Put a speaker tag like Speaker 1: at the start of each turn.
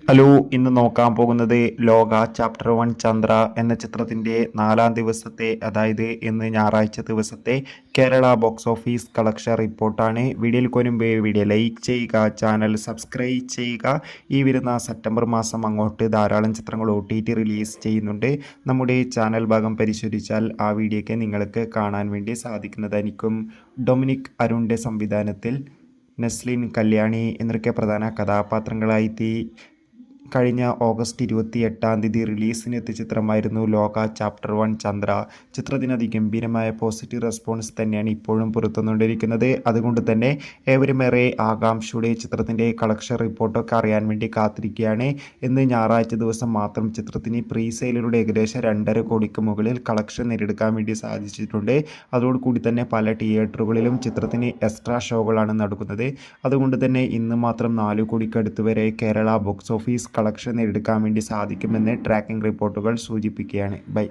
Speaker 1: Hello, ഇന്ന് നോക്കാൻ പോകുന്നത് ലോക ചാപ്റ്റർ 1 ചന്ദ്ര എന്ന ചിത്രത്തിൻ്റെ 4-ാം ദിവസത്തെ, അതായത് ഇന്ന് ഞായറാഴ്ച ദിവസത്തെ കേരള ബോക്സ് ഓഫീസ് കളക്ഷൻ റിപ്പോർട്ടാണ്. വീഡിയോയിൽ കൊരുമ്പ് വീഡിയോ ലൈക്ക് ചെയ്യുക, ചാനൽ സബ്സ്ക്രൈബ് ചെയ്യുക. ഈ വരുന്ന സെപ്റ്റംബർ മാസം അങ്ങോട്ട് ധാരാളം ചിത്രങ്ങൾ OTT റിലീസ് ചെയ്യുന്നുണ്ട്. നമ്മുടെ ചാനൽ ഭാഗം പരിശോധിച്ചാൽ ആ വീഡിയോയ്ക്ക് നിങ്ങൾക്ക് കാണാൻ വേണ്ടി സാധിക്കുന്നതായിരിക്കും. ഡൊമിനിക് അരുണിൻ്റെ സംവിധാനത്തിൽ നസ്ലിൻ കല്യാണി എന്നൊക്കെ പ്രധാന കഥാപാത്രങ്ങളായി കഴിഞ്ഞ ഓഗസ്റ്റ് 28 റിലീസിനെത്തിയ ചിത്രമായിരുന്നു ലോക ചാപ്റ്റർ 1 ചന്ദ്ര. ചിത്രത്തിന് അതിഗംഭീരമായ പോസിറ്റീവ് റെസ്പോൺസ് തന്നെയാണ് ഇപ്പോഴും പുറത്തുവന്നുകൊണ്ടിരിക്കുന്നത്. അതുകൊണ്ട് തന്നെ ഏവരുമേറെ ആകാംക്ഷയുടെ ചിത്രത്തിൻ്റെ കളക്ഷൻ റിപ്പോർട്ടൊക്കെ അറിയാൻ വേണ്ടി കാത്തിരിക്കുകയാണ്. ഇന്ന് ഞായറാഴ്ച ദിവസം മാത്രം ചിത്രത്തിന് പ്രീ സെയിലിലൂടെ ഏകദേശം 2.5 കോടിക്ക് മുകളിൽ കളക്ഷൻ നേടിയെടുക്കാൻ വേണ്ടി സാധിച്ചിട്ടുണ്ട്. അതോടുകൂടി തന്നെ പല തിയേറ്ററുകളിലും ചിത്രത്തിന് എക്സ്ട്രാ ഷോകളാണ് നടക്കുന്നത്. അതുകൊണ്ട് തന്നെ ഇന്ന് മാത്രം 4 കോടിക്കടുത്ത് വരെ കേരള ബോക്സ് ഓഫീസ് കളക്ഷൻ നേടിയെടുക്കാൻ വേണ്ടി സാധിക്കുമെന്ന് ട്രാക്കിംഗ് റിപ്പോർട്ടുകൾ സൂചിപ്പിക്കുകയാണ്. ബൈ.